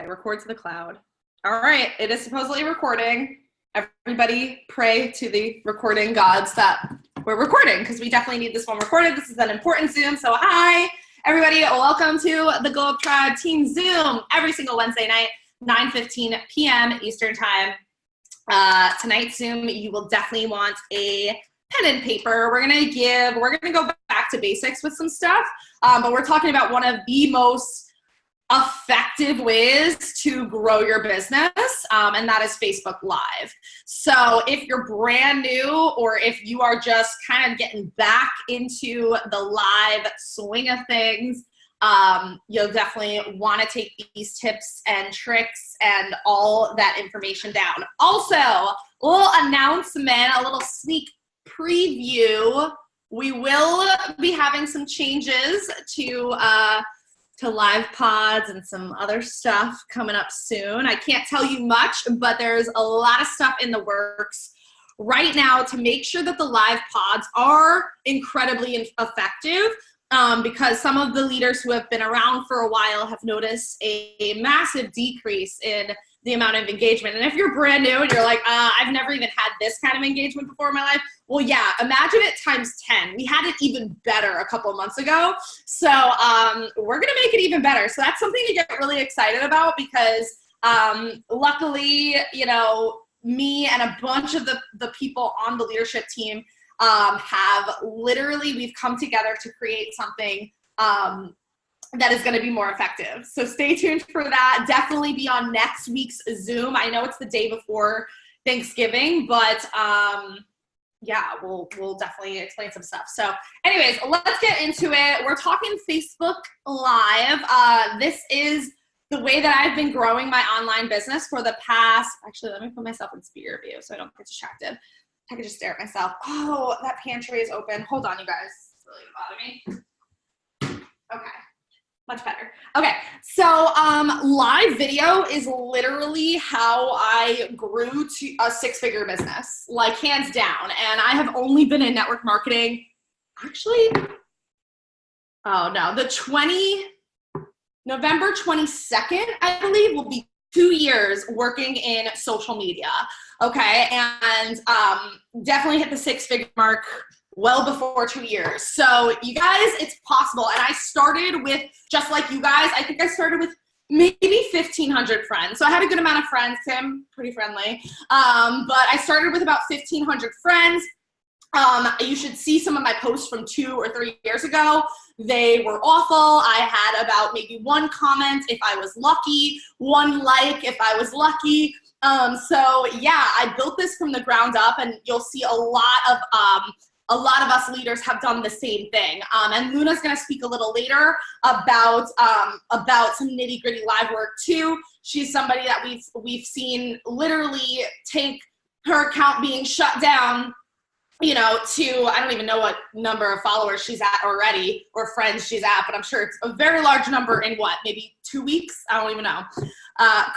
Record to the cloud. All right, it is supposedly recording. Everybody pray to the recording gods that we're recording, because we definitely need this one recorded. This is an important Zoom. So hi, everybody. Welcome to the Glow Up Tribe Team Zoom every single Wednesday night, 9:15 p.m. Eastern Time. Tonight's Zoom, you will definitely want a pen and paper. We're gonna go back to basics with some stuff, but we're talking about one of the most effective ways to grow your business, and that is Facebook Live. So if you're brand new, or if you are just kind of getting back into the live swing of things, you'll definitely want to take these tips and tricks and all that information down. Also, a little announcement, a little sneak preview. We will be having some changes to live pods and some other stuff coming up soon. I can't tell you much, but there's a lot of stuff in the works right now to make sure that the live pods are incredibly effective, because some of the leaders who have been around for a while have noticed a massive decrease in the amount of engagement. And if you're brand new and you're like, I've never even had this kind of engagement before in my life, well, yeah, imagine it times 10. We had it even better a couple of months ago. So we're gonna make it even better. So that's something to get really excited about, because luckily, you know, me and a bunch of the people on the leadership team we've come together to create something that is going to be more effective. So stay tuned for that. Definitely be on next week's Zoom. I know it's the day before Thanksgiving, but yeah, we'll definitely explain some stuff. So anyways, let's get into it. We're talking Facebook Live. This is the way that I've been growing my online business for the past, actually, let me put myself in speaker view so I don't get distracted. I could just stare at myself. Oh, that pantry is open. Hold on, you guys. It's really gonna bother me. Okay. Much better. Okay, so live video is literally how I grew to a six-figure business, like hands down. And I have only been in network marketing, actually, oh no, November 22nd, I believe, will be 2 years working in social media, okay? And definitely hit the six-figure mark well before 2 years. So you guys, it's possible. And I started with, just like you guys, I think I started with maybe 1,500 friends. So I had a good amount of friends. Tim, pretty friendly. But I started with about 1,500 friends. You should see some of my posts from 2 or 3 years ago. They were awful. I had about maybe one comment if I was lucky, one like if I was lucky. So yeah, I built this from the ground up, and you'll see a lot of us leaders have done the same thing. And Luna's gonna speak a little later about some nitty gritty live work too. She's somebody that we've seen literally take her account being shut down, you know, to, I don't even know what number of followers she's at already, or friends she's at, but I'm sure it's a very large number in what, maybe 2 weeks? I don't even know.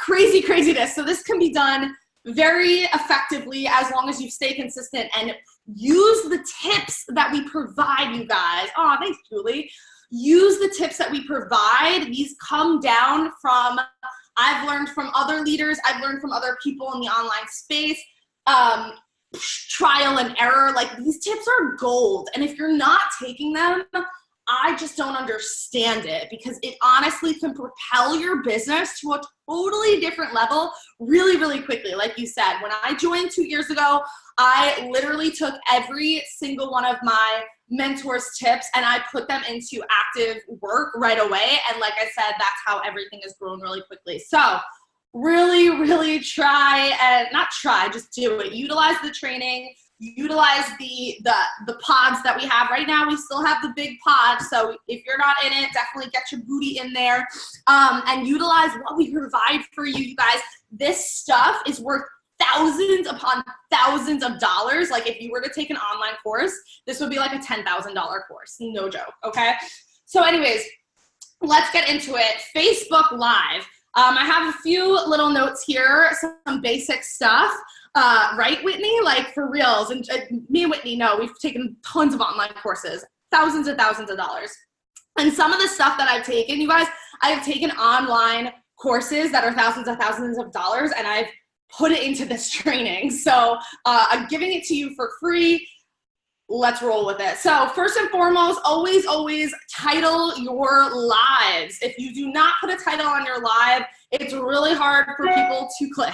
Craziness. So this can be done very effectively as long as you stay consistent and use the tips that we provide, you guys. Oh, thanks, Julie. Use the tips that we provide. These come down from, I've learned from other leaders. I've learned from other people in the online space. Trial and error. Like, these tips are gold. And if you're not taking them, I just don't understand it, because it honestly can propel your business to a totally different level really, really quickly. Like you said, when I joined 2 years ago, I literally took every single one of my mentors' tips and I put them into active work right away. And like I said, that's how everything has grown really quickly. So really, really just do it. Utilize the training. Utilize the pods that we have right now. We still have the big pod, so if you're not in it, definitely get your booty in there, and utilize what we provide for you. You guys, this stuff is worth thousands upon thousands of dollars. Like, if you were to take an online course, this would be like a $10,000 course, no joke. Okay, so anyways, let's get into it. Facebook Live. I have a few little notes here, some basic stuff. Right, Whitney? Like, for reals. And me and Whitney know we've taken tons of online courses, thousands and thousands of dollars. And some of the stuff that I've taken, you guys, I've taken online courses that are thousands of dollars, and I've put it into this training. So I'm giving it to you for free. Let's roll with it. So first and foremost, always title your lives. If you do not put a title on your live, it's really hard for people to click.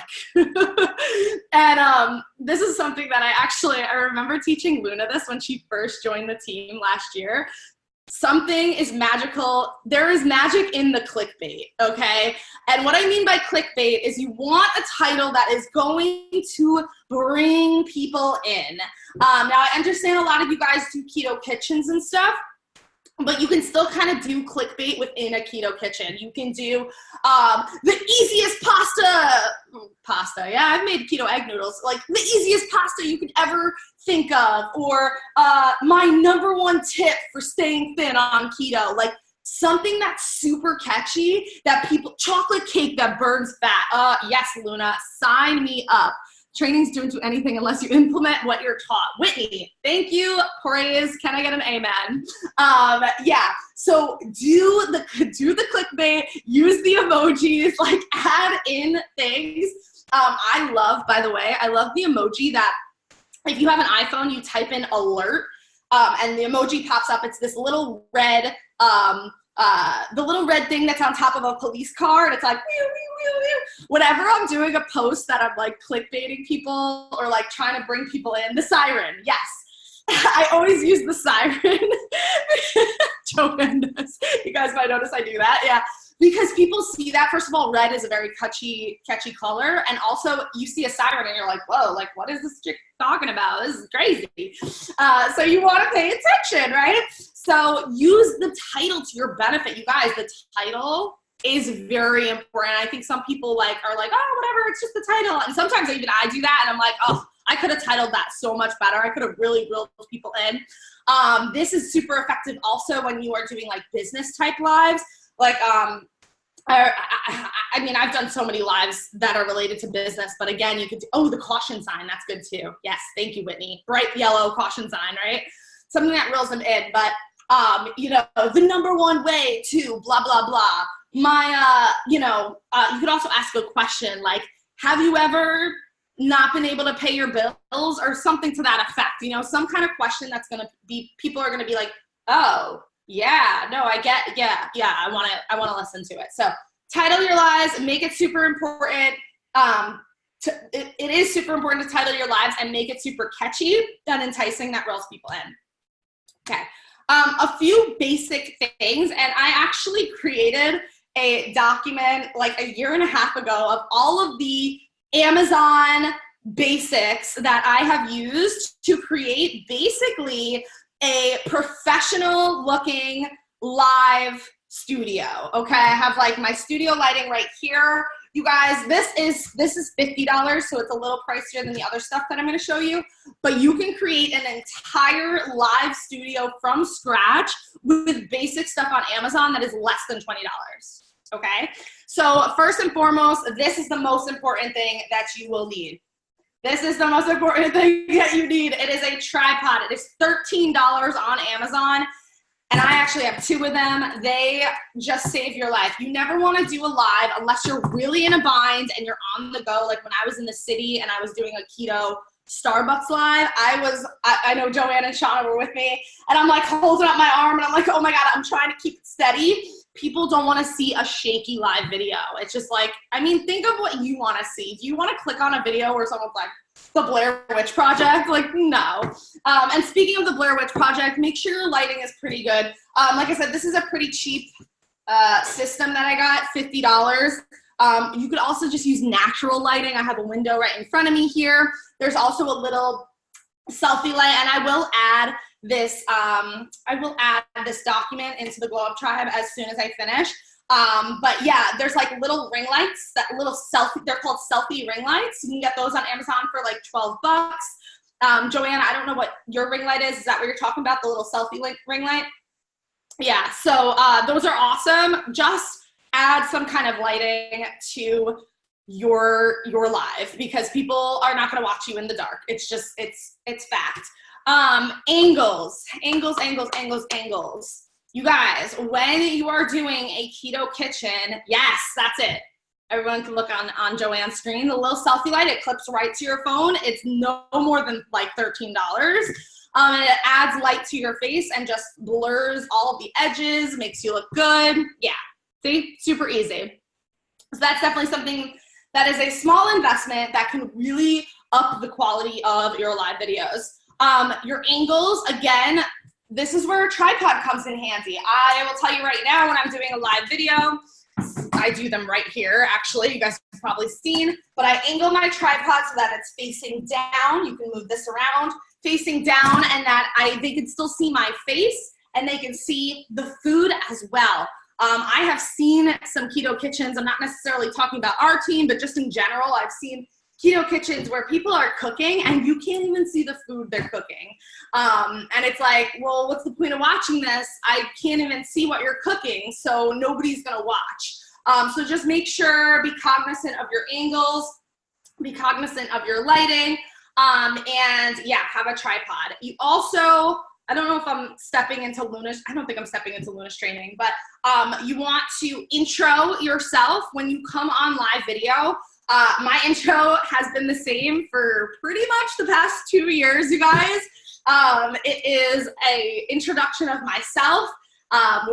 And this is something that I remember teaching Luna this when she first joined the team last year. Something is magical. There is magic in the clickbait, okay? And what I mean by clickbait is you want a title that is going to bring people in. Now, I understand a lot of you guys do keto kitchens and stuff, but you can still kind of do clickbait within a keto kitchen. You can do the easiest pasta. Yeah, I've made keto egg noodles. Like the easiest pasta you could ever think of, or my #1 tip for staying thin on keto. Like something that's super catchy that people, chocolate cake that burns fat. Yes, Luna, sign me up. Trainings don't do anything unless you implement what you're taught. Whitney, thank you, praise. Can I get an amen? Yeah, so do the clickbait, use the emojis, like add in things. I love the emoji that if you have an iPhone, you type in alert, and the emoji pops up. It's this little red, the little red thing that's on top of a police car, and it's like, whew, whew, whew, whew. Whenever I'm doing a post that I'm like clickbaiting people or like trying to bring people in, the siren, yes. I always use the siren. Joanne does. You guys might notice I do that, yeah. Because people see that, first of all, red is a very catchy color, and also you see a siren and you're like, whoa, like what is this chick talking about? This is crazy. So you want to pay attention, right? So use the title to your benefit. You guys, the title is very important. I think some people are like, oh, whatever, it's just the title. And sometimes even I do that, and I'm like, oh, I could have titled that so much better. I could have really reeled people in. This is super effective also when you are doing like business type lives. Like, I mean, I've done so many lives that are related to business, but again, you could do, the caution sign, that's good too. Yes, thank you, Whitney. Bright yellow caution sign, right? Something that reels them in, but you know, the #1 way to blah, blah, blah. You could also ask a question like, have you ever not been able to pay your bills, or something to that effect? You know, some kind of question that's going to be, people are going to be like, oh, yeah, no, I get, yeah, I want to listen to it. So title your lives, make it super important. It is super important to title your lives and make it super catchy and enticing that reels people in. Okay. A few basic things, and I actually created a document like a year and a half ago of all of the Amazon basics that I have used to create basically a professional looking live studio. Okay, I have like my studio lighting right here. You guys, this is $50, so it's a little pricier than the other stuff that I'm going to show you, but you can create an entire live studio from scratch with basic stuff on Amazon that is less than $20. Okay, so first and foremost, this is the most important thing that you will need. This is the most important thing that you need. It is a tripod. It is $13 on Amazon. And I actually have 2 of them. They just save your life. You never want to do a live unless you're really in a bind and you're on the go. Like when I was in the city and I was doing a keto Starbucks live, I know Joanne and Shauna were with me, and I'm like holding up my arm and I'm like, oh my God, I'm trying to keep it steady. People don't want to see a shaky live video. It's just like, I mean, think of what you want to see. Do you want to click on a video where someone's like, the Blair Witch Project? Like, no. And speaking of the Blair Witch Project, make sure your lighting is pretty good. Like I said, this is a pretty cheap system that I got, $50. You could also just use natural lighting. I have a window right in front of me here. There's also a little selfie light, and I will add this document into the Glow Up Tribe as soon as I finish. But yeah, there's like little ring lights, they're called selfie ring lights. You can get those on Amazon for like $12. Joanne, I don't know what your ring light is. Is that what you're talking about? The little selfie ring light? Yeah, so those are awesome. Just add some kind of lighting to your live, because people are not going to watch you in the dark. It's just, it's fact. Angles. You guys, when you are doing a keto kitchen, yes, that's it. everyone can look on Joanne's screen. The little selfie light, it clips right to your phone. It's no more than like $13. And it adds light to your face and just blurs all of the edges, makes you look good. Yeah, see, super easy. So that's definitely something that is a small investment that can really up the quality of your live videos. Your angles, again, this is where a tripod comes in handy. I will tell you right now, when I'm doing a live video, I do them right here, actually, you guys have probably seen, but I angle my tripod so that it's facing down. You can move this around, facing down, and that they can still see my face and they can see the food as well. I have seen some keto kitchens. I'm not necessarily talking about our team, but just in general, I've seen keto kitchens where people are cooking and you can't even see the food they're cooking. And it's like, well, what's the point of watching this? I can't even see what you're cooking, so nobody's gonna watch. So just make sure, be cognizant of your angles, be cognizant of your lighting, and yeah, have a tripod. You also, I don't know if I'm stepping into Luna's, I don't think I'm stepping into Luna's training, but you want to intro yourself when you come on live video. My intro has been the same for pretty much the past 2 years, you guys. It is a introduction of myself,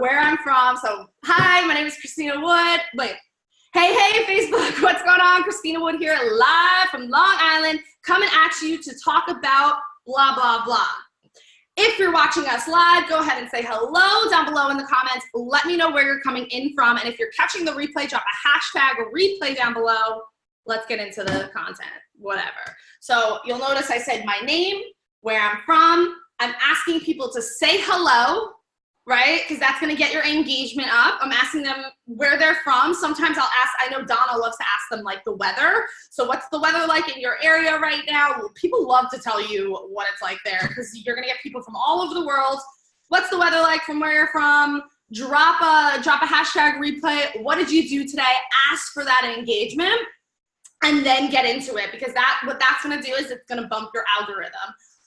where I'm from. So, hi, my name is Christina Wood. Wait, hey, Facebook, what's going on? Christina Wood here, live from Long Island, coming at you to talk about blah, blah, blah. If you're watching us live, go ahead and say hello down below in the comments. Let me know where you're coming in from. And if you're catching the replay, drop a hashtag replay down below. Let's get into the content, whatever. So you'll notice I said my name, where I'm from. I'm asking people to say hello, right? Because that's gonna get your engagement up. I'm asking them where they're from. Sometimes I'll ask, I know Donna loves to ask them like the weather. So what's the weather like in your area right now? People love to tell you what it's like there because you're gonna get people from all over the world. What's the weather like from where you're from? Drop a hashtag replay. What did you do today? Ask for that engagement. And then get into it, because what that's gonna do is it's gonna bump your algorithm.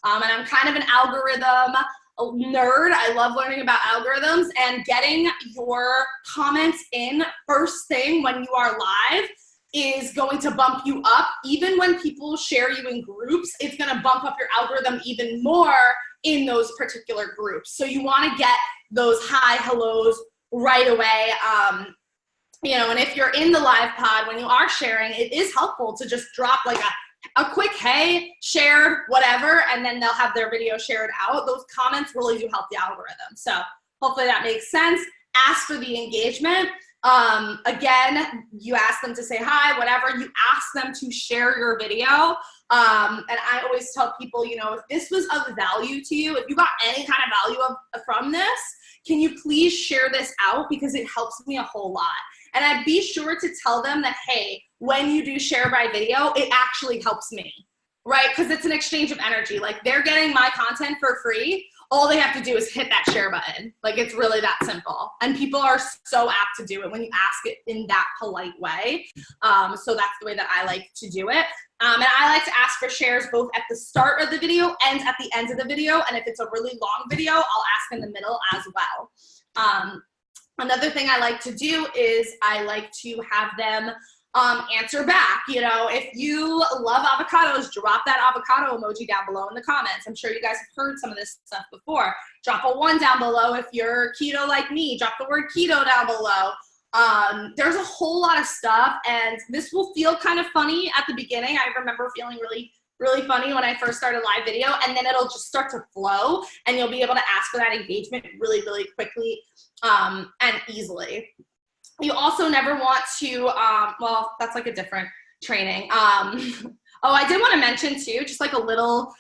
And I'm kind of an algorithm nerd. I love learning about algorithms, and getting your comments in first thing when you are live is going to bump you up. Even when people share you in groups, it's gonna bump up your algorithm even more in those particular groups. So you wanna get those hi, hellos right away. You know, and if you're in the live pod, when you are sharing, it is helpful to just drop like a quick, hey, shared, whatever, and then they'll have their video shared out. Those comments really do help the algorithm. So hopefully that makes sense. Ask for the engagement. Again, you ask them to say hi, whatever. You ask them to share your video. And I always tell people, you know, if this was of value to you, if you got any kind of value from this, can you please share this out, because it helps me a whole lot. And I'd be sure to tell them that, hey, when you do share by video, it actually helps me, right? Because it's an exchange of energy. Like, they're getting my content for free. All they have to do is hit that share button. Like, it's really that simple. And people are so apt to do it when you ask it in that polite way. So that's the way that I like to do it. And I like to ask for shares both at the start of the video and at the end of the video. And if it's a really long video, I'll ask in the middle as well. Another thing I like to do is I like to have them answer back. You know, if you love avocados, drop that avocado emoji down below in the comments. I'm sure you guys have heard some of this stuff before. Drop a 1 down below if you're keto like me. Drop the word keto down below. There's a whole lot of stuff, and this will feel kind of funny at the beginning. I remember feeling really funny when I first started live video, and then it'll just start to flow, and you'll be able to ask for that engagement really quickly and easily. You also never want to, well, that's like a different training. Oh, I did want to mention too, just like a little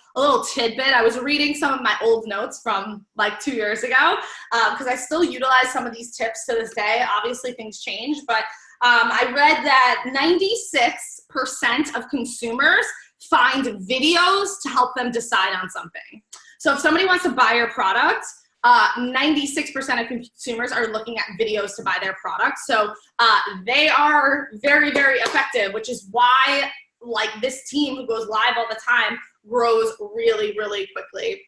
tidbit. I was reading some of my old notes from like 2 years ago, because I still utilize some of these tips to this day. Obviously things change, but I read that 96% of consumers find videos to help them decide on something. So if somebody wants to buy your product, 96% of consumers are looking at videos to buy their product. So they are very effective, which is why like this team who goes live all the time grows really quickly.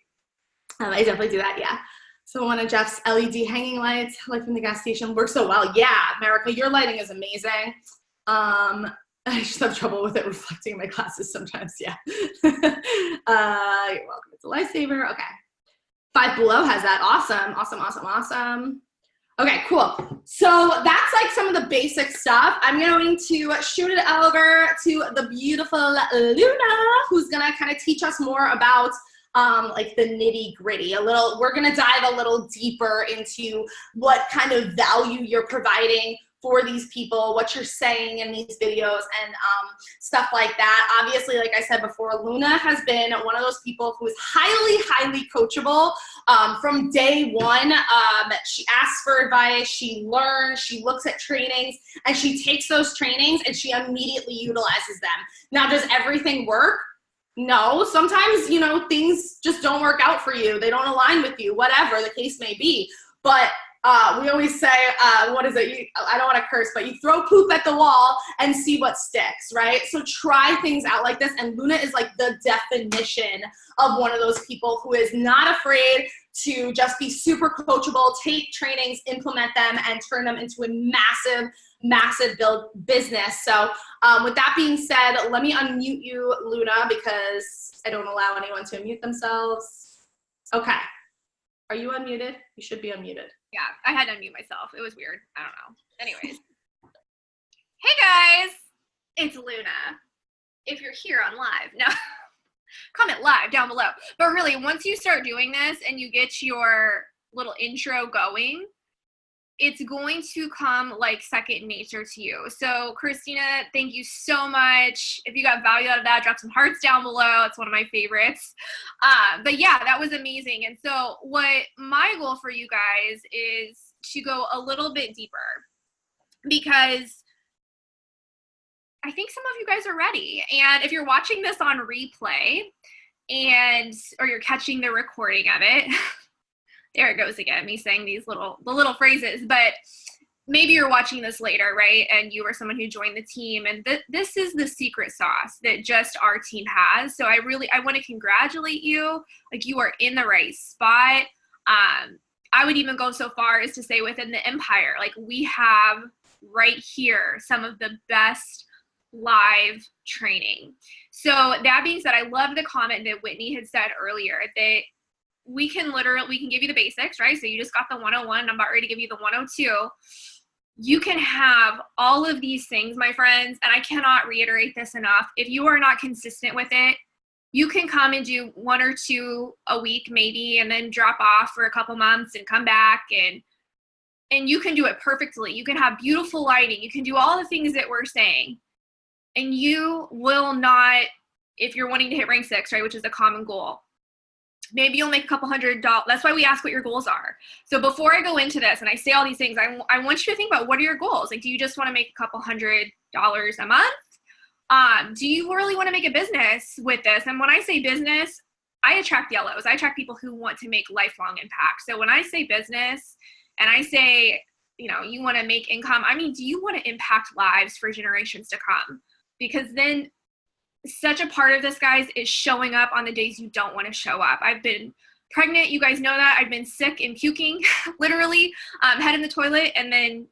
I definitely do that, yeah. So one of Jeff's LED hanging lights, like from the gas station, works so well. Yeah, America, your lighting is amazing. I just have trouble with it reflecting in my classes sometimes. Yeah. You're welcome. It's a lifesaver. Okay. Five Below has that. Awesome. Awesome. Awesome. Awesome. Okay, cool. So that's like some of the basic stuff. I'm going to shoot it over to the beautiful Luna, who's gonna kind of teach us more about like the nitty gritty. We're gonna dive a little deeper into what kind of value you're providing for these people, what you're saying in these videos, and stuff like that. Obviously, like I said before, Luna has been one of those people who is highly, highly coachable from day one. She asks for advice, she learns, she looks at trainings, and she takes those trainings and she immediately utilizes them. Now, does everything work? No, sometimes, you know, things just don't work out for you. They don't align with you, whatever the case may be. But we always say, what is it? I don't want to curse, but you throw poop at the wall and see what sticks, right? So try things out like this. And Luna is like the definition of one of those people who is not afraid to just be super coachable, take trainings, implement them, and turn them into a massive, massive business. So with that being said, let me unmute you, Luna, because I don't allow anyone to unmute themselves. Okay. Are you unmuted? You should be unmuted. Yeah, I had to unmute myself. It was weird. I don't know. Anyways. Hey guys, it's Luna. If you're here on live, no, comment live down below. But really, once you start doing this and you get your little intro going, it's going to come like second nature to you. So Christina, thank you so much. If you got value out of that, drop some hearts down below. It's one of my favorites. But yeah, that was amazing. And so what my goal for you guys is to go a little bit deeper, because I think some of you guys are ready. And if you're watching this on replay or you're catching the recording of it, there it goes again, me saying the little phrases, but maybe you're watching this later, right? And you were someone who joined the team, and this is the secret sauce that just our team has. So I want to congratulate you. Like, you are in the right spot. I would even go so far as to say within the empire, like, we have right here some of the best live training. So that being said, I love the comment that Whitney had said earlier that we can give you the basics, right? So you just got the 101. I'm about ready to give you the 102. You can have all of these things, my friends, and I cannot reiterate this enough. If you are not consistent with it, you can come and do 1 or 2 a week maybe, and then drop off for a couple months and come back, and you can do it perfectly. You can have beautiful lighting. You can do all the things that we're saying, and you will not, if you're wanting to hit rank 6, right, which is a common goal, maybe you'll make a couple $100. That's why we ask what your goals are. So before I go into this and I say all these things, I want you to think about, what are your goals? Like, do you just want to make a couple $100 a month? Do you really want to make a business with this? And when I say business, I attract yellows. I attract people who want to make lifelong impact. So when I say business and I say, you know, you want to make income, I mean, do you want to impact lives for generations to come? Because then such a part of this, guys, is showing up on the days you don't want to show up. I've been pregnant. You guys know that. I've been sick and puking, literally, head in the toilet, and then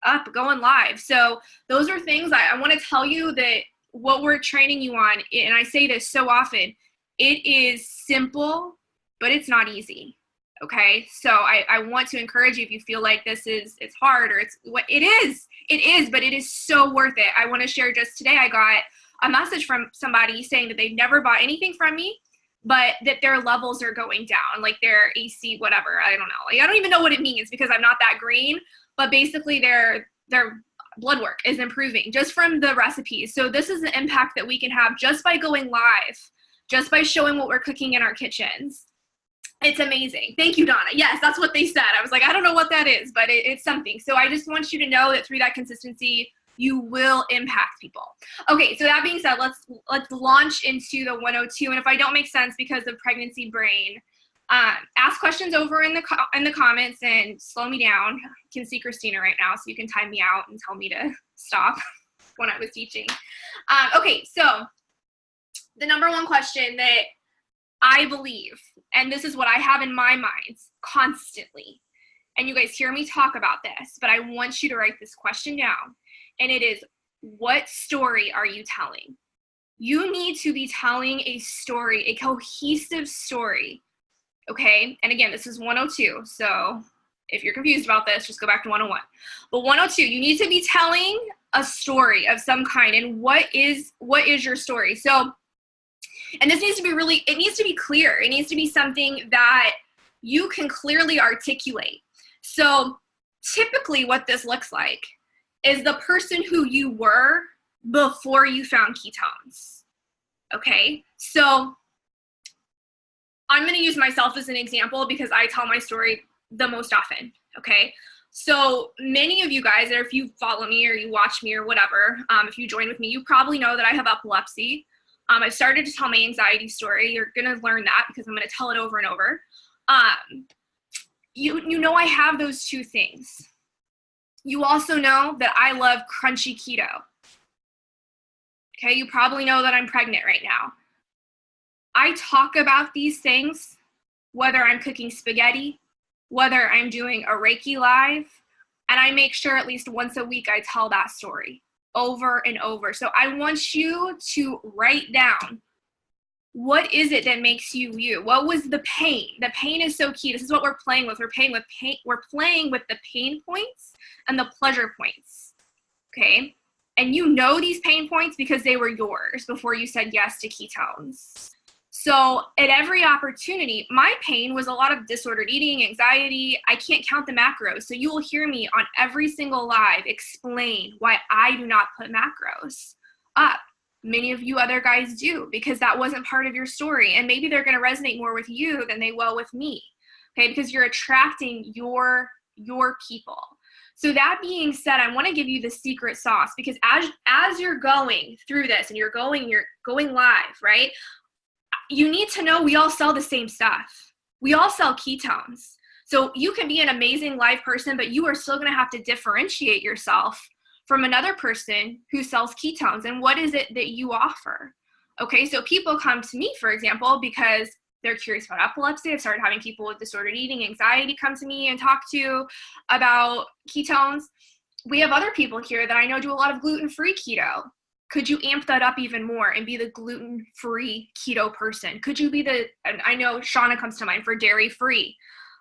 up, going live. So those are things I want to tell you, that what we're training you on, and I say this so often, it is simple, but it's not easy. Okay. So I want to encourage you, if you feel like it's hard, or it is, but it is so worth it. I want to share, just today, I got a message from somebody saying that they've never bought anything from me, but that their levels are going down, like their AC, whatever. I don't know. Like, I don't even know what it means, because I'm not that green, but basically their blood work is improving just from the recipes. So this is the impact that we can have just by going live, just by showing what we're cooking in our kitchens. It's amazing. Thank you, Donna. Yes, that's what they said. I was like, I don't know what that is, but it's something. So I just want you to know that through that consistency, you will impact people. Okay, so that being said, let's launch into the 102. And if I don't make sense because of pregnancy brain, ask questions over in the comments and slow me down. You can see Christina right now, so you can time me out and tell me to stop when I was teaching. Okay, so the number one question that I believe, and this is what I have in my mind constantly, and you guys hear me talk about this, but I want you to write this question down, and it is, what story are you telling? You need to be telling a story, a cohesive story, okay? And again, this is 102, so if you're confused about this, just go back to 101. But 102, you need to be telling a story of some kind, and what is your story? So, and this needs to be it needs to be clear. It needs to be something that you can clearly articulate. So typically what this looks like is the person who you were before you found ketones. Okay, so I'm going to use myself as an example because I tell my story the most often. Okay, so many of you guys, or if you follow me or you watch me or whatever, if you join with me, you probably know that I have epilepsy. I've started to tell my anxiety story. You're going to learn that because I'm going to tell it over and over. You know I have those two things. You also know that I love crunchy keto. Okay, you probably know that I'm pregnant right now. I talk about these things, whether I'm cooking spaghetti, whether I'm doing a Reiki live, and I make sure at least once a week I tell that story over and over. So I want you to write down, what is it that makes you you? What was the pain? The pain is so key. This is what we're playing with. We're playing with pain. We're playing with the pain points and the pleasure points. Okay? And you know these pain points because they were yours before you said yes to ketones. So at every opportunity, my pain was a lot of disordered eating, anxiety. I can't count the macros. So you will hear me on every single live explain why I do not put macros up. Many of you other guys do, because that wasn't part of your story. And maybe they're going to resonate more with you than they will with me. Okay, because you're attracting your people. So that being said, I want to give you the secret sauce, because as you're going through this and you're going live, right? You need to know we all sell the same stuff. We all sell ketones. So you can be an amazing live person, but you are still going to have to differentiate yourself from another person who sells ketones. And what is it that you offer? Okay, so people come to me, for example, because they're curious about epilepsy. I've started having people with disordered eating, anxiety come to me and talk to about ketones. We have other people here that I know do a lot of gluten-free keto. Could you amp that up even more and be the gluten-free keto person? Could you be and I know Shauna comes to mind for dairy-free,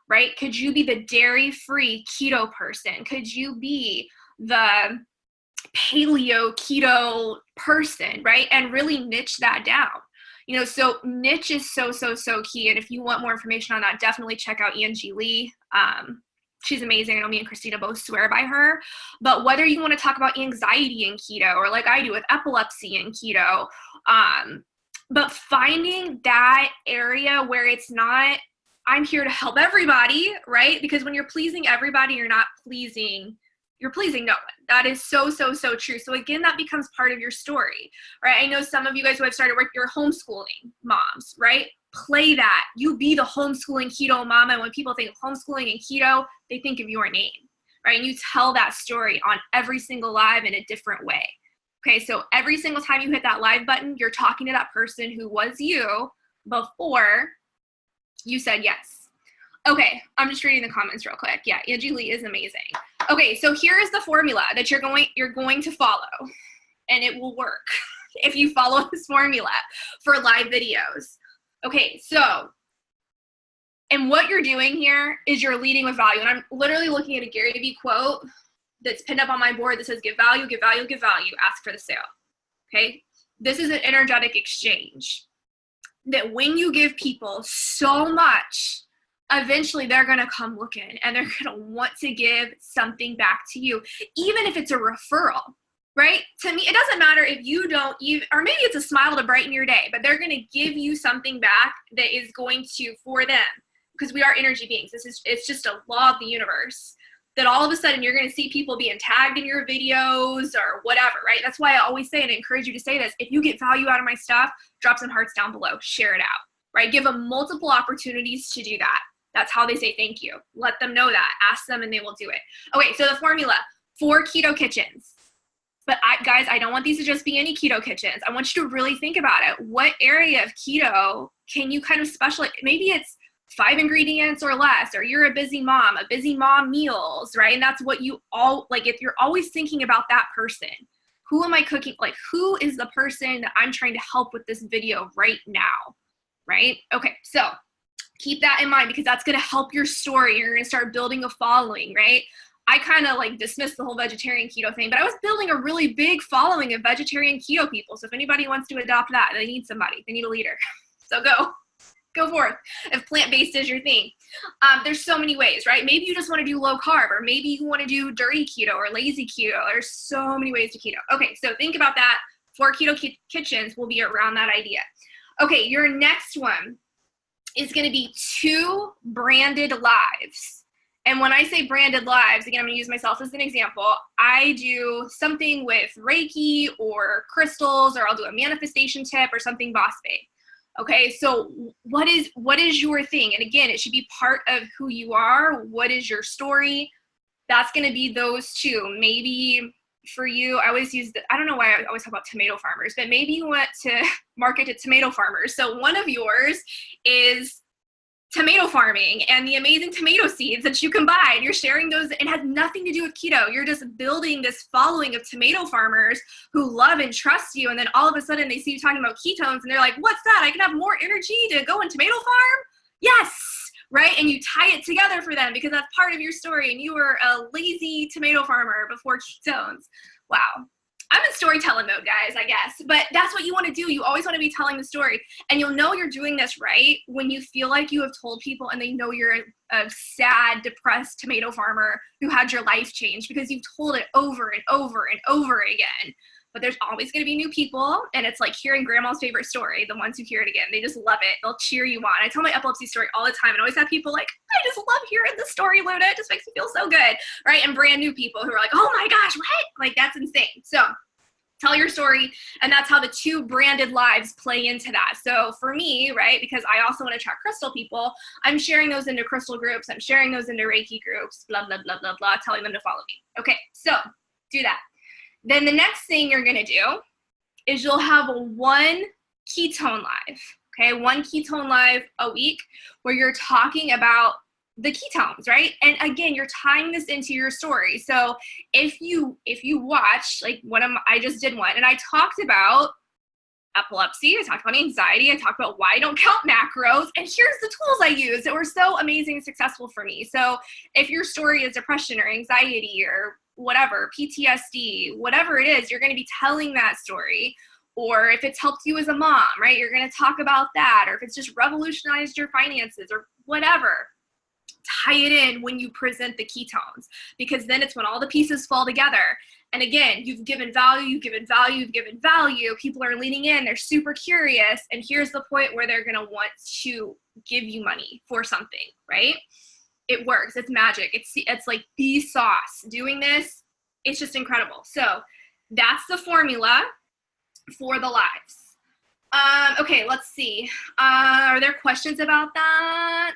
right? Could you be the dairy-free keto person? Could you be the paleo keto person, right? And really niche that down. You know, so niche is so key. And if you want more information on that, definitely check out Angie Lee. She's amazing. I know me and Christina both swear by her. But whether you want to talk about anxiety in keto, or like I do with epilepsy in keto, but finding that area where it's not, I'm here to help everybody, right? Because when you're pleasing everybody, you're pleasing no one. That is so true. So again, that becomes part of your story, right? I know some of you guys who have started work, you're homeschooling moms, right? Play that. You be the homeschooling keto mama. And when people think of homeschooling and keto, they think of your name, right? And you tell that story on every single live in a different way. Okay, so every single time you hit that live button, you're talking to that person who was you before you said yes. Okay, I'm just reading the comments real quick. Yeah, Angie Lee is amazing. Okay, so here is the formula that you're going to follow, and it will work if you follow this formula for live videos. Okay, so, and what you're doing here is you're leading with value. And I'm literally looking at a Gary Vee quote that's pinned up on my board that says, give value, give value, give value, ask for the sale. Okay, this is an energetic exchange that when you give people so much, eventually they're going to come looking and they're going to want to give something back to you, even if it's a referral, right? To me, it doesn't matter if you don't even, or maybe it's a smile to brighten your day, but they're going to give you something back that is going to, for them, because we are energy beings. It's just a law of the universe that all of a sudden you're going to see people being tagged in your videos or whatever, right? That's why I always say, and I encourage you to say this, if you get value out of my stuff, drop some hearts down below, share it out, right? Give them multiple opportunities to do that. That's how they say thank you. Let them know that. Ask them and they will do it. Okay, so the formula for keto kitchens. But guys, I don't want these to just be any keto kitchens. I want you to really think about it. What area of keto can you kind of specialize? Maybe it's 5 ingredients or less, or you're a busy mom meals, right? And that's what you all, like, if you're always thinking about that person, who am I cooking? Like, who is the person that I'm trying to help with this video right now, right? Okay, so keep that in mind, because that's going to help your story. You're going to start building a following, right? I kind of like dismissed the whole vegetarian keto thing, but I was building a really big following of vegetarian keto people. So if anybody wants to adopt that, they need somebody, they need a leader. So go forth if plant-based is your thing. There's so many ways, right? Maybe you just want to do low carb, or maybe you want to do dirty keto or lazy keto. There's so many ways to keto. Okay, so think about that. 4 keto kitchens will be around that idea. Okay, your next one is going to be 2 branded lives. And when I say branded lives, again, I'm going to use myself as an example. I do something with Reiki or crystals, or I'll do a manifestation tip or something boss babe. Okay, so what is your thing? And again, it should be part of who you are. What is your story? That's going to be those 2. Maybe for you, I always use I don't know why I always talk about tomato farmers, but maybe you want to market to tomato farmers. So one of yours is tomato farming and the amazing tomato seeds that you can buy, and you're sharing those. It has nothing to do with keto. You're just building this following of tomato farmers who love and trust you, and then all of a sudden they see you talking about ketones and they're like, what's that? I can have more energy to go and tomato farm? Yes, right? And you tie it together for them because that's part of your story, and you were a lazy tomato farmer before ketones. Wow. I'm in storytelling mode, guys, I guess, but that's what you want to do. You always want to be telling the story, and you'll know you're doing this right when you feel like you have told people and they know you're a sad, depressed tomato farmer who had your life changed because you've told it over and over and over again. But there's always going to be new people, and it's like hearing grandma's favorite story. The ones who hear it again, they just love it. They'll cheer you on. I tell my epilepsy story all the time, and I always have people like, I just love hearing the story, Luna. It just makes me feel so good, right? And brand new people who are like, oh my gosh, what? Like, that's insane. So tell your story, and that's how the 2 branded lives play into that. So for me, right, because I also want to attract crystal people, I'm sharing those into crystal groups. I'm sharing those into Reiki groups, blah, blah, blah, blah, blah, telling them to follow me. Okay, so do that. Then the next thing you're going to do is you'll have 1 ketone live, okay? 1 ketone live a week where you're talking about the ketones, right? And again, you're tying this into your story. So if you watch, like I just did one, and I talked about epilepsy, I talked about anxiety, I talked about why I don't count macros, and here's the tools I use that were so amazing and successful for me. So if your story is depression or anxiety or whatever, PTSD, whatever it is, you're going to be telling that story. Or if it's helped you as a mom, right, you're going to talk about that. Or if it's just revolutionized your finances or whatever, tie it in when you present the ketones, because then it's when all the pieces fall together. And again, you've given value, you've given value, you've given value. People are leaning in, they're super curious. And here's the point where they're going to want to give you money for something, right? It works. It's magic. It's like the sauce. Doing this, it's just incredible. So that's the formula for the lives. Okay, let's see. Are there questions about that?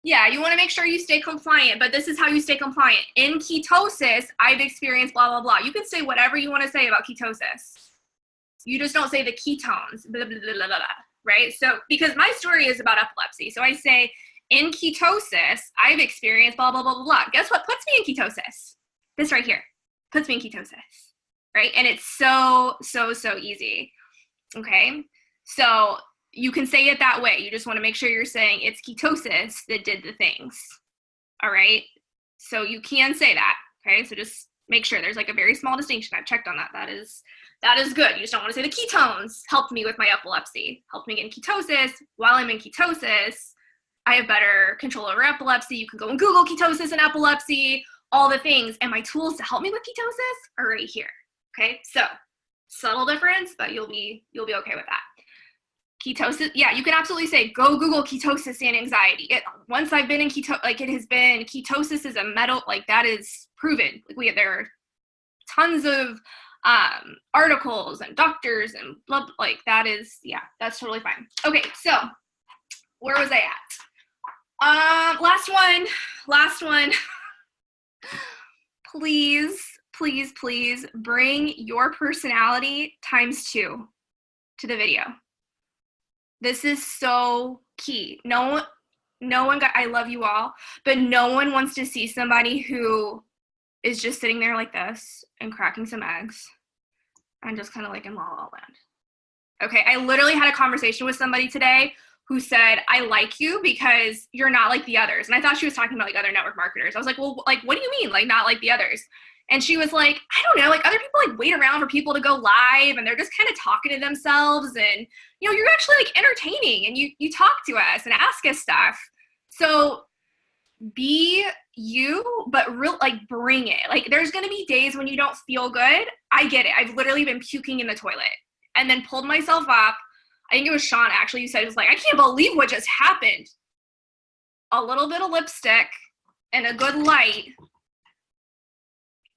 Yeah, you want to make sure you stay compliant, but this is how you stay compliant. In ketosis, I've experienced blah, blah, blah. You can say whatever you want to say about ketosis. You just don't say the ketones, blah, blah, blah, blah, blah, right? So, because my story is about epilepsy. So I say, in ketosis, I've experienced blah, blah, blah, blah, blah. Guess what puts me in ketosis? This right here puts me in ketosis, right? And it's so, so, so easy, okay? So you can say it that way. You just want to make sure you're saying it's ketosis that did the things, all right? So you can say that, okay? So just make sure there's like a very small distinction. I've checked on that. That is good. You just don't want to say the ketones helped me with my epilepsy, helped me get in ketosis. While I'm in ketosis, I have better control over epilepsy. You can go and Google ketosis and epilepsy, all the things. And my tools to help me with ketosis are right here, okay? So subtle difference, but you'll be okay with that. Ketosis, yeah, you can absolutely say, go Google ketosis and anxiety. Once I've been in ketosis is a metal, like that is proven. Like there are tons of articles and doctors and blah, like that is, yeah, that's totally fine. Okay, so where was I at? Last one. Please bring your personality ×2 to the video. This is so key. No one got, I love you all, but no one wants to see somebody who is just sitting there like this and cracking some eggs and just kind of like in La La Land. Okay, I literally had a conversation with somebody today who said, I like you because you're not like the others. And I thought she was talking about like other network marketers. I was like, well, like, what do you mean? Like, not like the others? And she was like, I don't know, like other people like wait around for people to go live and they're just kind of talking to themselves. And, you know, you're actually like entertaining and you talk to us and ask us stuff. So be you, but real, like bring it. Like there's going to be days when you don't feel good. I get it. I've literally been puking in the toilet and then pulled myself up. I think it was Sean actually who said, it was like, I can't believe what just happened. A little bit of lipstick and a good light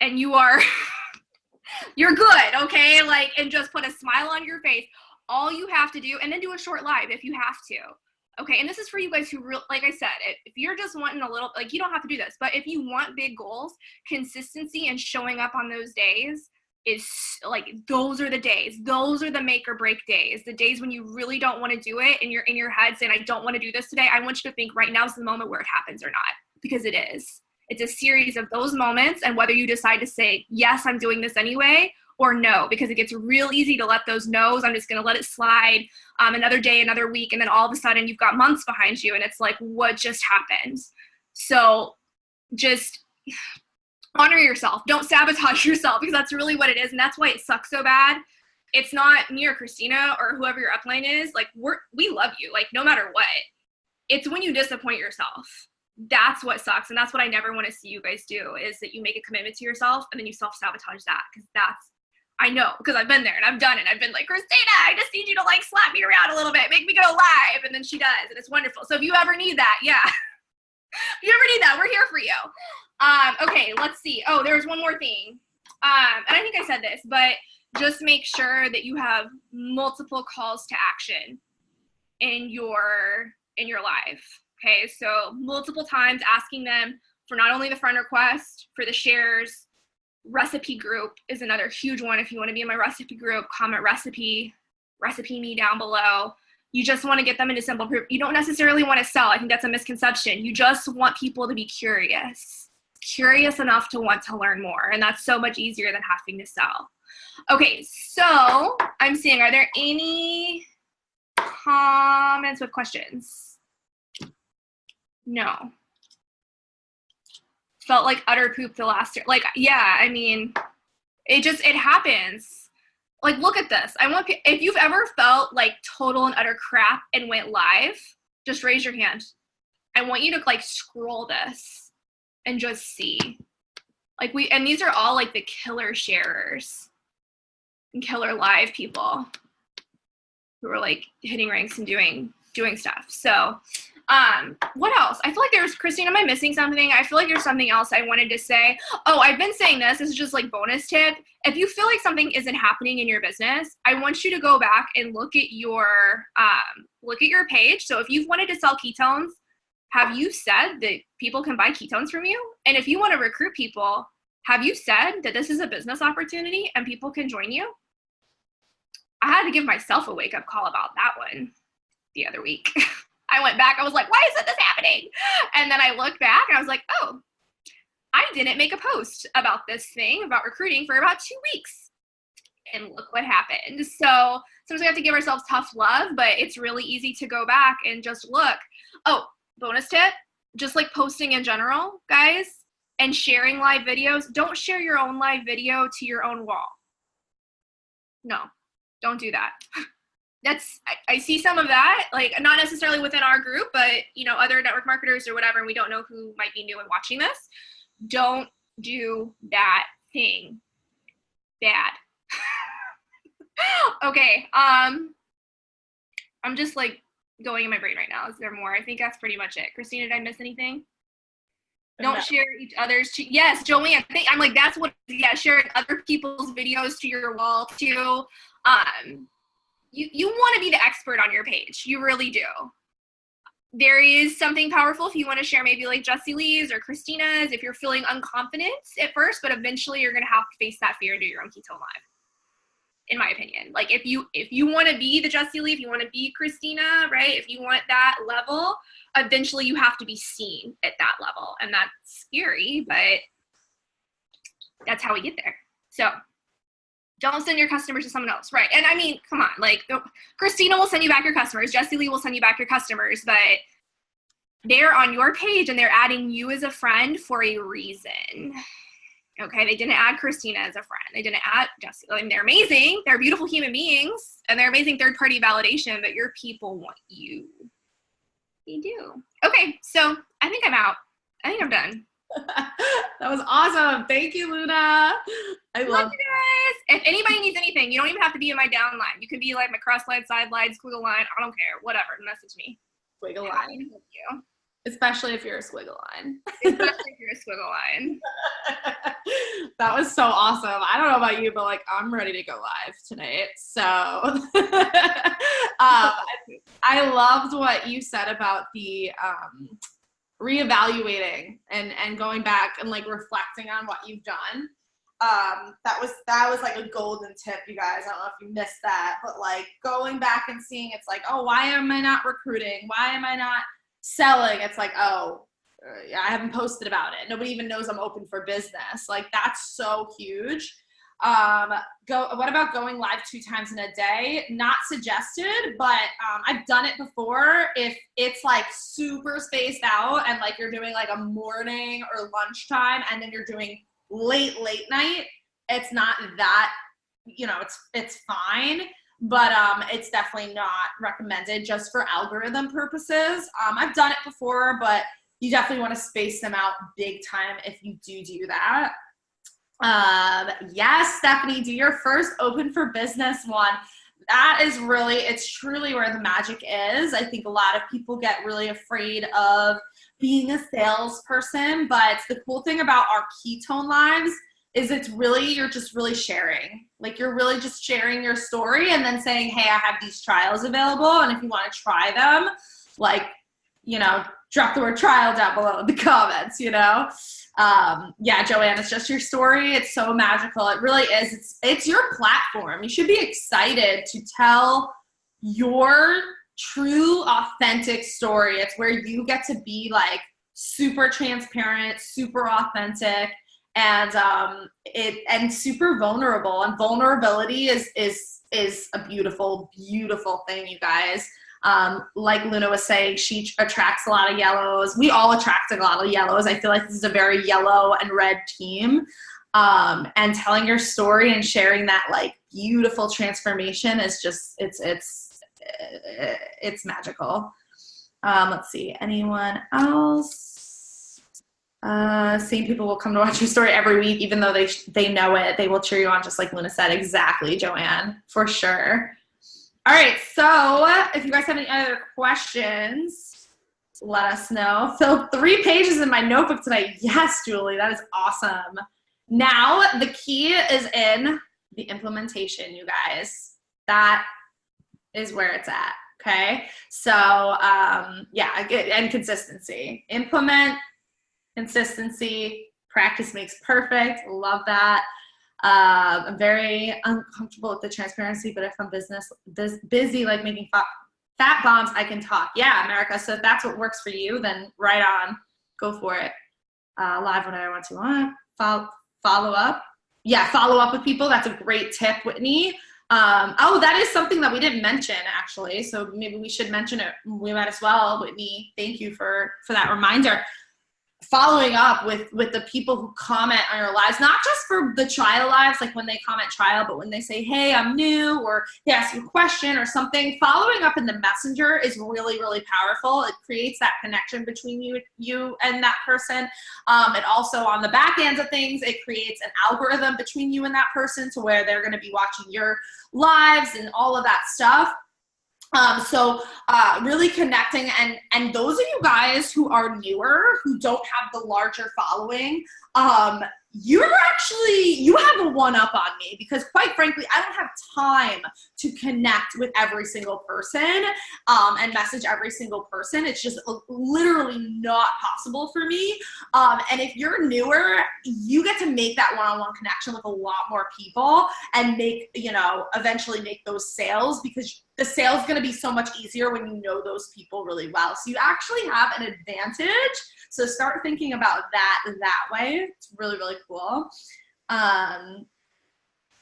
and you are, you're good, okay? Like, and just put a smile on your face. All you have to do, and then do a short live if you have to. Okay, and this is for you guys who, like I said, if you're just wanting a little, like you don't have to do this, but if you want big goals, consistency and showing up on those days is like, those are the days. Those are the make or break days. The days when you really don't want to do it and you're in your head saying, I don't want to do this today. I want you to think right now is the moment where it happens or not, because it is. It's a series of those moments, and whether you decide to say, yes, I'm doing this anyway, or no, because it gets real easy to let those no's. I'm just going to let it slide another day, another week, and then all of a sudden you've got months behind you, and it's like, what just happened? So just honor yourself. Don't sabotage yourself, because that's really what it is, and that's why it sucks so bad. It's not me or Christina or whoever your upline is. Like, we love you, like, no matter what. It's when you disappoint yourself. That's what sucks, and that's what I never want to see you guys do, is that you make a commitment to yourself and then you self-sabotage that, because that's, I know, because I've been there and I've done it. I've been like, Christina, I just need you to like slap me around a little bit, make me go live, and then she does, and it's wonderful. So if you ever need that, yeah, if you ever need that, we're here for you. Okay, let's see. Oh, there's one more thing, and I think I said this, but just make sure that you have multiple calls to action in your live. Okay, so multiple times asking them for not only the friend request, for the shares. Recipe group is another huge one. If you want to be in my recipe group, comment recipe me down below. You just want to get them into simple proof. You don't necessarily want to sell. I think that's a misconception. You just want people to be curious enough to want to learn more. And that's so much easier than having to sell. Okay, so I'm seeing, are there any comments with questions? No. Felt like utter poop the last year. Like, yeah, I mean, it happens. Like, look at this. If you've ever felt like total and utter crap and went live, just raise your hand. I want you to like scroll this and just see. Like and these are all like the killer sharers and killer live people who are like hitting ranks and doing stuff. So, what else? I feel like there's, Christine, am I missing something? I feel like there's something else I wanted to say. Oh, I've been saying this is just like bonus tip. If you feel like something isn't happening in your business, I want you to go back and look at your page. So if you've wanted to sell ketones, have you said that people can buy ketones from you? And if you want to recruit people, have you said that this is a business opportunity and people can join you? I had to give myself a wake-up call about that one the other week. I went back, I was like, why isn't this happening? And then I looked back and I was like, oh, I didn't make a post about this thing, about recruiting, for about 2 weeks. And look what happened. So sometimes we have to give ourselves tough love, but it's really easy to go back and just look. Oh, bonus tip, just like posting in general, guys, and sharing live videos. Don't share your own live video to your own wall. No, don't do that. I see some of that, like not necessarily within our group, but you know, other network marketers or whatever, and we don't know who might be new and watching this. Don't do that thing. Bad. Okay, I'm just like going in my brain right now. Is there more? I think that's pretty much it. Christina, did I miss anything? Don't share each other's. Yes, Joanne. I'm like, that's what. Yeah, sharing other people's videos to your wall too. You want to be the expert on your page. You really do. There is something powerful if you want to share maybe like Jessie Lee's or Christina's, if you're feeling unconfident at first, but eventually you're going to have to face that fear and do your own Keto Live. in my opinion. Like if you want to be the Jessie Lee, if you want to be Christina, right? If you want that level, eventually you have to be seen at that level. And that's scary, but that's how we get there. So don't send your customers to someone else, right? And I mean, come on, like Christina will send you back your customers, Jessie Lee will send you back your customers, but they're on your page and they're adding you as a friend for a reason. Okay, they didn't add Christina as a friend. They didn't add Jessie. I mean, they're amazing. They're beautiful human beings and they're amazing third-party validation, but your people want you. They do. Okay, so I think I'm out. I think I'm done. That was awesome. Thank you, Luna. I love you guys. If anybody needs anything, you don't even have to be in my down line. You can be like my cross line, side line, squiggle line. I don't care. Whatever. Message me. Squiggle line. You. Especially if you're a squiggle line. Especially if you're a squiggle line. That was so awesome. I don't know about you, but like I'm ready to go live tonight. So I loved what you said about the reevaluating and going back and like reflecting on what you've done. That was like a golden tip, you guys. I don't know if you missed that, but like going back and seeing, it's like, oh, why am I not recruiting? Why am I not selling? It's like, oh, I haven't posted about it. Nobody even knows I'm open for business. Like that's so huge. What about going live 2 times in a day? Not suggested, but I've done it before. If it's like super spaced out and like you're doing like a morning or lunchtime and then you're doing late night, it's not that, it's fine, but it's definitely not recommended just for algorithm purposes. I've done it before, but you definitely want to space them out big time if you do that. Yes, Stephanie, do your first open for business one. That is it's truly where the magic is. I think a lot of people get really afraid of being a salesperson, but the cool thing about our ketone lives is you're just really sharing. Like you're really just sharing your story and then saying, hey, I have these trials available. And if you want to try them, like, drop the word trial down below in the comments, Yeah, Joanne, it's just your story. It's so magical. It really is. It's your platform. You should be excited to tell your true, authentic story. It's where you get to be like super transparent, super authentic, and super vulnerable. And vulnerability is a beautiful, beautiful thing, you guys. Like Luna was saying, she attracts a lot of yellows. We all attract a lot of yellows. I feel like this is a very yellow and red team. And telling your story and sharing that like beautiful transformation is just, it's magical. Let's see, anyone else? Same people will come to watch your story every week, even though they know it. They will cheer you on, just like Luna said. Exactly, Joanne, for sure. All right, so if you guys have any other questions, let us know. Filled 3 pages in my notebook today. Yes, Julie, that is awesome. Now the key is in the implementation, you guys. That is where it's at, okay? So, yeah, and consistency. Implement, consistency, practice makes perfect. Love that. I'm very uncomfortable with the transparency, but if I'm busy, like making fat bombs, I can talk. Yeah, America. So if that's what works for you, then right on, go for it. Live when I want to. Follow up. Yeah, follow up with people. That's a great tip, Whitney. Oh, that is something that we didn't mention actually. So maybe we should mention it. We might as well, Whitney. Thank you for that reminder. Following up with the people who comment on your lives, not just for the trial lives, like when they comment trial, but when they say, hey, I'm new, or they ask you a question or something, following up in the messenger is really, really powerful. It creates that connection between you and that person. And also on the back end of things, it creates an algorithm between you and that person to where they're going to be watching your lives and all of that stuff. So really connecting, and those of you guys who are newer, who don't have the larger following, you have a one up on me because quite frankly, I don't have time to connect with every single person and message every single person. It's just literally not possible for me. And if you're newer, you get to make that one-on-one connection with a lot more people and make, eventually make those sales, because the sale is going to be so much easier when you know those people really well. So you actually have an advantage. So start thinking about that way. It's really, really cool.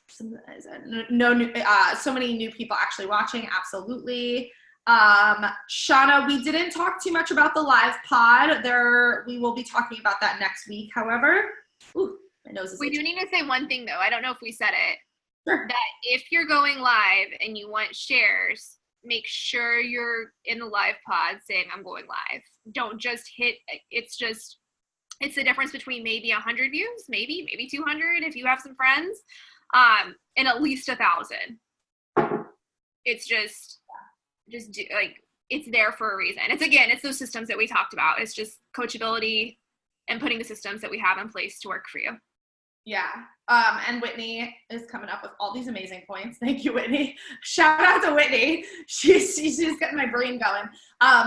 So many new people actually watching. Absolutely. Shauna, we didn't talk too much about the live pod. We will be talking about that next week. However, my nose is we do need to say one thing though. I don't know if we said it. Sure. That if you're going live and you want shares, make sure you're in the live pod saying I'm going live. Don't just hit, it's the difference between maybe 100 views, maybe 200 if you have some friends, and at least 1,000. It's just it's there for a reason. It's those systems that we talked about. It's just coachability and putting the systems that we have in place to work for you. Yeah. And Whitney is coming up with all these amazing points. Thank you, Whitney. Shout out to Whitney. She's getting my brain going.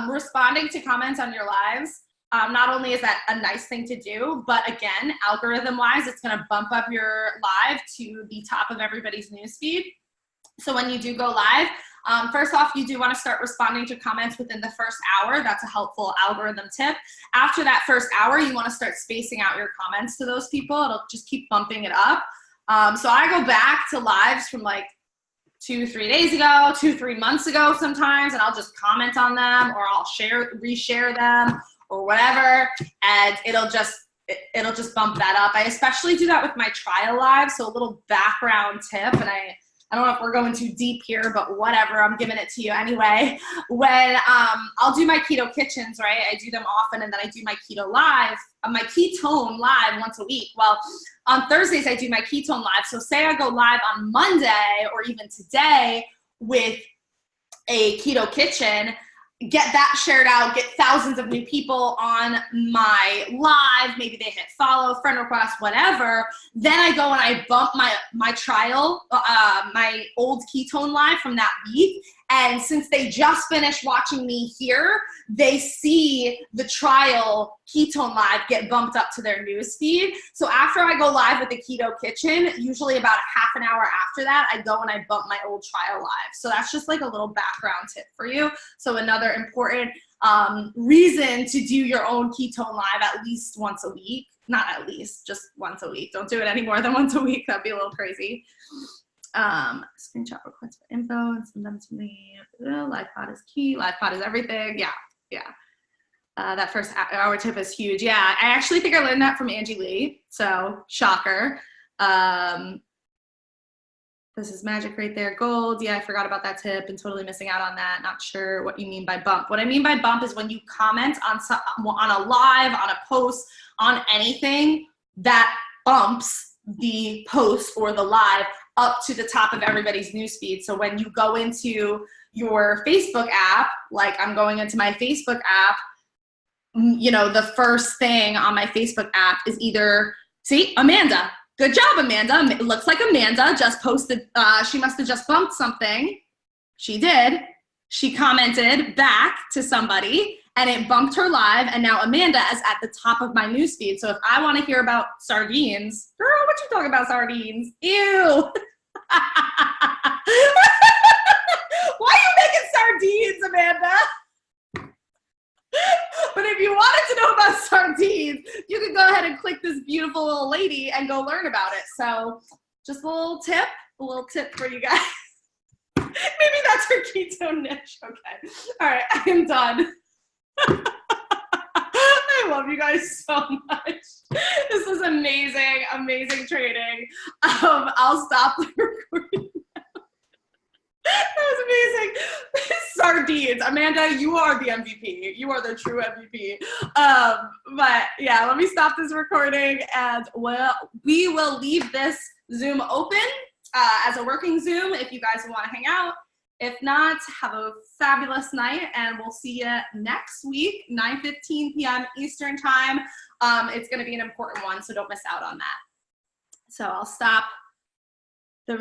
Responding to comments on your lives. Not only is that a nice thing to do, but again, algorithm-wise, it's going to bump up your live to the top of everybody's newsfeed. So when you do go live, first off, you do want to start responding to comments within the first hour. That's a helpful algorithm tip. After that first hour, you want to start spacing out your comments to those people. It'll just keep bumping it up. So I go back to lives from like 2-3 days ago, 2-3 months ago sometimes, and I'll just comment on them, or I'll reshare them or whatever, and it'll just bump that up. I especially do that with my trial live. So a little background tip, and I don't know if we're going too deep here, but whatever, I'm giving it to you anyway. When I'll do my keto kitchens, right? I do them often, and then I do my keto live, my ketone live once a week. Well, on Thursdays, I do my ketone live. So say I go live on Monday or even today with a keto kitchen, get that shared out, get thousands of new people on my live, maybe they hit follow, friend request, whatever. Then I go and I bump my trial, my old ketone live from that week. And since they just finished watching me here, they see the trial ketone live get bumped up to their news feed. So after I go live with the keto kitchen, usually about a half an hour after that, I go and I bump my old trial live. So that's just like a little background tip for you. So another important reason to do your own ketone live at least once a week. Not at least, just once a week. Don't do it any more than once a week. That'd be a little crazy. Screenshot requests for info and send them to me. Live pod is key. Live pod is everything. Yeah. That first hour tip is huge. Yeah, I actually think I learned that from Angie Lee. So shocker. This is magic right there. Gold. Yeah, I forgot about that tip and totally missing out on that. Not sure what you mean by bump. What I mean by bump is when you comment on a live, on a post, on anything that bumps the post or the live up to the top of everybody's newsfeed. So when you go into your Facebook app, like I'm going into my Facebook app, the first thing on my Facebook app is either, see, Amanda. Good job, Amanda. It looks like Amanda just posted, she must have just bumped something. She did. She commented back to somebody and it bumped her live, and now Amanda is at the top of my newsfeed. So if I want to hear about sardines, girl, what you talking about sardines? Ew. Why are you making sardines, Amanda? But if you wanted to know about sardines, you can go ahead and click this beautiful little lady and go learn about it. So just a little tip for you guys. Maybe that's her ketone niche. Okay. All right, I am done. I love you guys so much. This was amazing, amazing training. I'll stop the recording now. That was amazing. Sardines. Amanda, you are the MVP. You are the true MVP. But yeah, let me stop this recording, and we will leave this Zoom open as a working Zoom if you guys want to hang out. If not, have a fabulous night, and we'll see you next week, 9:15 p.m. Eastern time. It's going to be an important one, so don't miss out on that. So I'll stop the